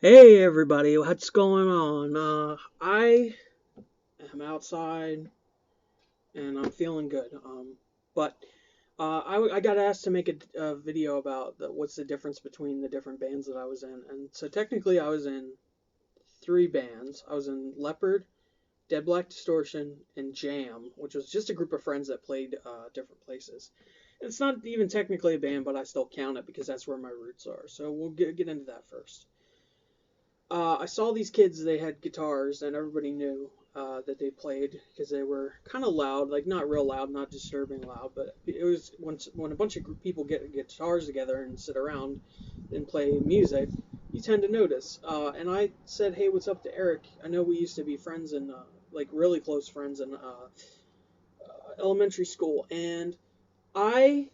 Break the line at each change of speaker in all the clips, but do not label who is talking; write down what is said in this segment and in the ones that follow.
Hey everybody, what's going on? I am outside and I'm feeling good. But I got asked to make a video about what's the difference between the different bands that I was in, and so technically I was in three bands. I was in Leopard, Dead Black Distortion, and Jam, which was just a group of friends that played different places. It's not even technically a band, but I still count it because that's where my roots are. So we'll get into that first. I saw these kids. They had guitars, and everybody knew that they played because they were kind of loud, like not real loud, not disturbing loud. But it was when a bunch of people get guitars together and sit around and play music, you tend to notice. And I said, "Hey, what's up to Eric? I know we used to be friends and like really close friends in elementary school, and I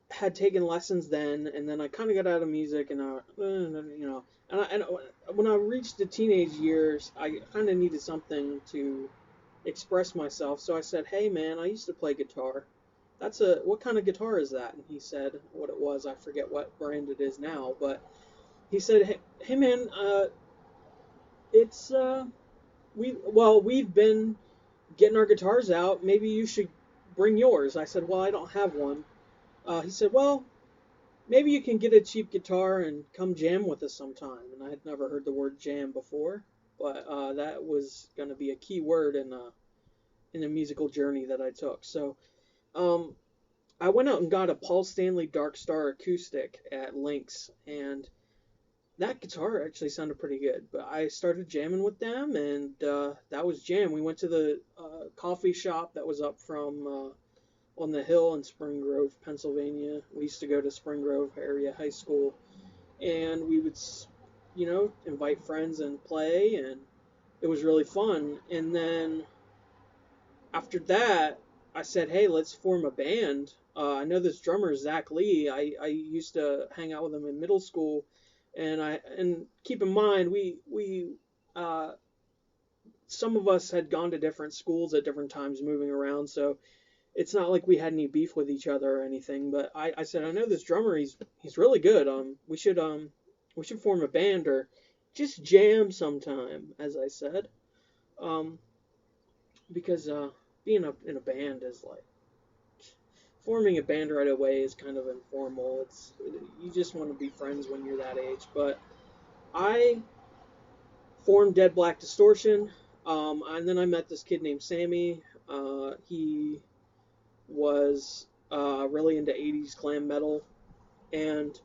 had taken lessons then, and then I kind of got out of music, and and when I reached the teenage years, I kind of needed something to express myself. So I said, "Hey, man, I used to play guitar. What kind of guitar is that?" And he said what it was. I forget what brand it is now, but he said, "Hey, man, it's we've been getting our guitars out. Maybe you should bring yours." I said, "Well, I don't have one." He said, "Well, maybe you can get a cheap guitar and come jam with us sometime." And I had never heard the word jam before, but that was going to be a key word in the musical journey that I took. So um, I went out and got a Paul Stanley Dark Star acoustic at Lynx, and that guitar actually sounded pretty good. But I started jamming with them, and that was jam. We went to the coffee shop that was up from on the hill in Spring Grove, Pennsylvania. We used to go to Spring Grove area high school, and we would, invite friends and play, and it was really fun. And then after that, I said, "Hey, let's form a band." I know this drummer Zach Lee. I used to hang out with him in middle school, and keep in mind we some of us had gone to different schools at different times, moving around, so it's not like we had any beef with each other or anything. But I said, "I know this drummer. He's really good. We should form a band or just jam sometime," as I said. Um, because being in a band is like forming a band right away is kind of informal. You just want to be friends when you're that age. But I formed Dead Black Distortion, and then I met this kid named Sammy. He was really into 80s glam metal, and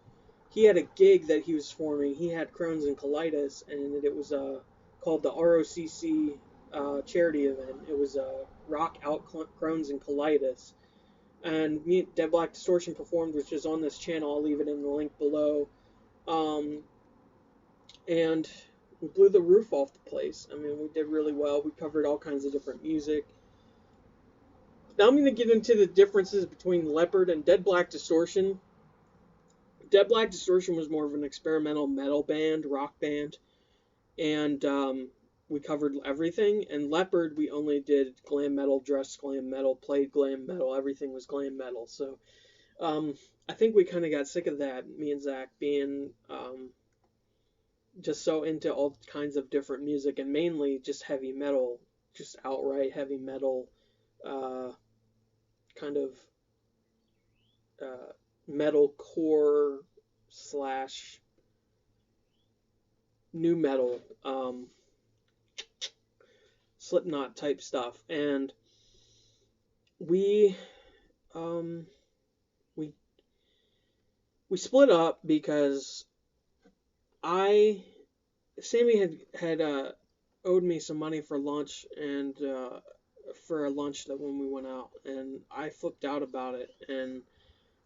he had a gig that he was forming. He had Crohn's and colitis, and it was called the ROCC charity event. It was Rock Out Crohn's and Colitis. And me, Dead Black Distortion performed, which is on this channel. I'll leave it in the link below. Um, and we blew the roof off the place. I mean, we did really well. We covered all kinds of different music. Now I'm going to get into the differences between Leopard and Dead Black Distortion. Dead Black Distortion was more of an experimental metal band, rock band, and we covered everything. And Leopard, we only did glam metal, dressed glam metal, played glam metal. Everything was glam metal. So I think we kind of got sick of that, me and Zach being just so into all kinds of different music and mainly just heavy metal, just outright heavy metal, uh, kind of uh, metal core slash new metal, Slipknot type stuff. And we um, we we split up because I Sammy had owed me some money for lunch and for a lunch that when we went out, and I flipped out about it. And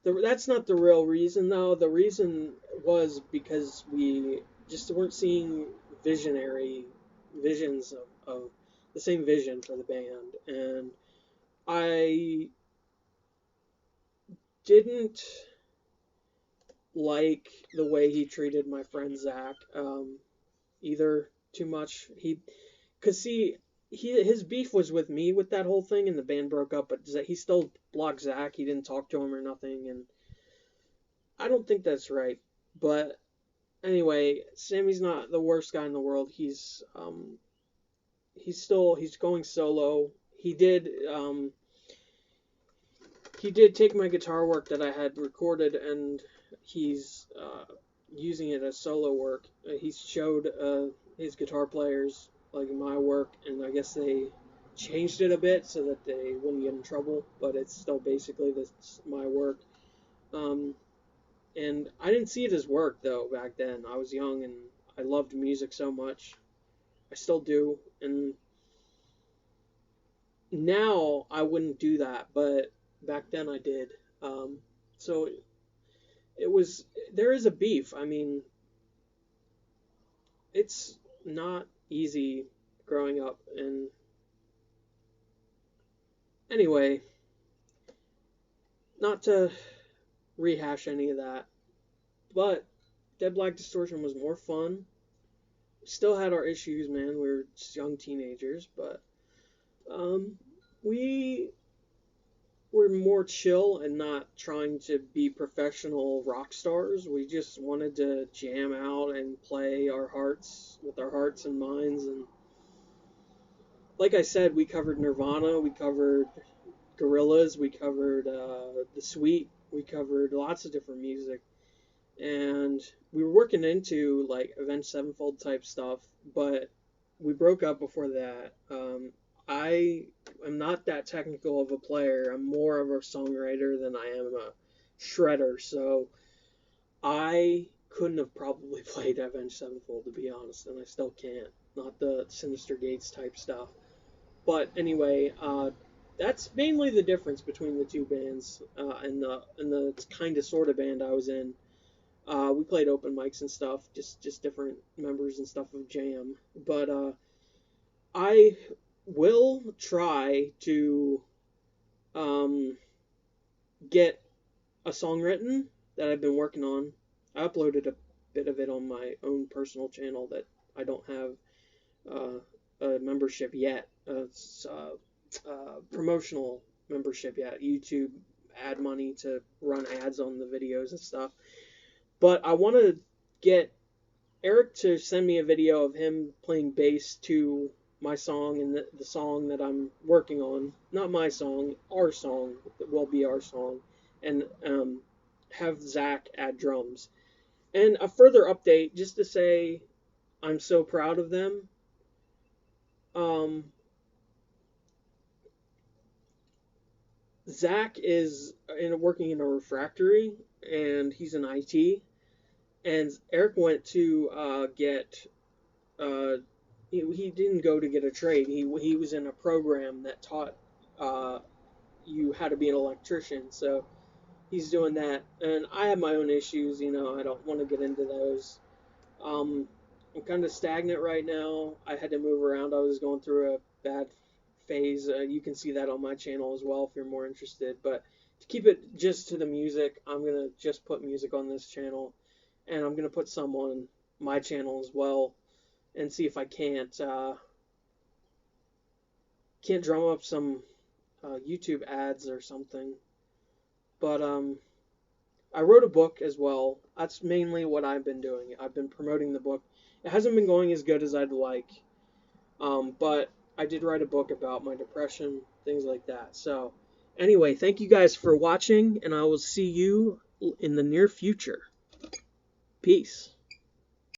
that's not the real reason, though. The reason was because we just weren't seeing visionary visions of the same vision for the band, and I didn't like the way he treated my friend Zach either too much. Cause see, his beef was with me with that whole thing, and the band broke up. But he still blocked Zach. He didn't talk to him or nothing, and I don't think that's right. But Anyway, Sammy's not the worst guy in the world. He's going solo. He did take my guitar work that I had recorded, and he's using it as solo work. He showed his guitar players like my work, and I guess they changed it a bit so that they wouldn't get in trouble. But it's still basically my work. Um, and I didn't see it as work though back then. I was young and I loved music so much. I still do, and now I wouldn't do that, but back then I did. So it was there is a beef. I mean, it's not easy growing up. And anyway, not to rehash any of that, but Dead Black Distortion was more fun. Still had our issues, man. We were just young teenagers, but we were more chill and not trying to be professional rock stars. We just wanted to jam out and play our hearts with our hearts and minds. And like I said, we covered Nirvana, we covered Gorillaz, we covered The Sweet, we covered lots of different music. And we were working into like Avenged Sevenfold type stuff, but we broke up before that. I am not that technical of a player. I'm more of a songwriter than I am a shredder, so I couldn't have probably played Avenged Sevenfold, to be honest, and I still can't. Not the Sinister Gates type stuff. But anyway, that's mainly the difference between the two bands, and the kind of sort of band I was in. We played open mics and stuff, just different members and stuff of Jam. But I will try to get a song written that I've been working on. I uploaded a bit of it on my own personal channel that I don't have a membership yet. It's promotional membership yet. YouTube ad money to run ads on the videos and stuff. But I want to get Eric to send me a video of him playing bass to my song and the song that I'm working on. Not my song, our song. It will be our song. And have Zach add drums. And a further update, just to say I'm so proud of them. Zach is working in a refractory, and he's in IT. And Eric went to get he didn't go to get a trade. He was in a program that taught you how to be an electrician. So he's doing that, and I have my own issues. I don't want to get into those. I'm kind of stagnant right now. I had to move around. I was going through a bad phase. You can see that on my channel as well if you're more interested. But to keep it just to the music, I'm gonna just put music on this channel, and I'm gonna put some on my channel as well, and see if I can't drum up some YouTube ads or something. But I wrote a book as well. That's mainly what I've been doing. I've been promoting the book. It hasn't been going as good as I'd like, but I did write a book about my depression, things like that. So anyway, thank you guys for watching, and I will see you in the near future. Peace.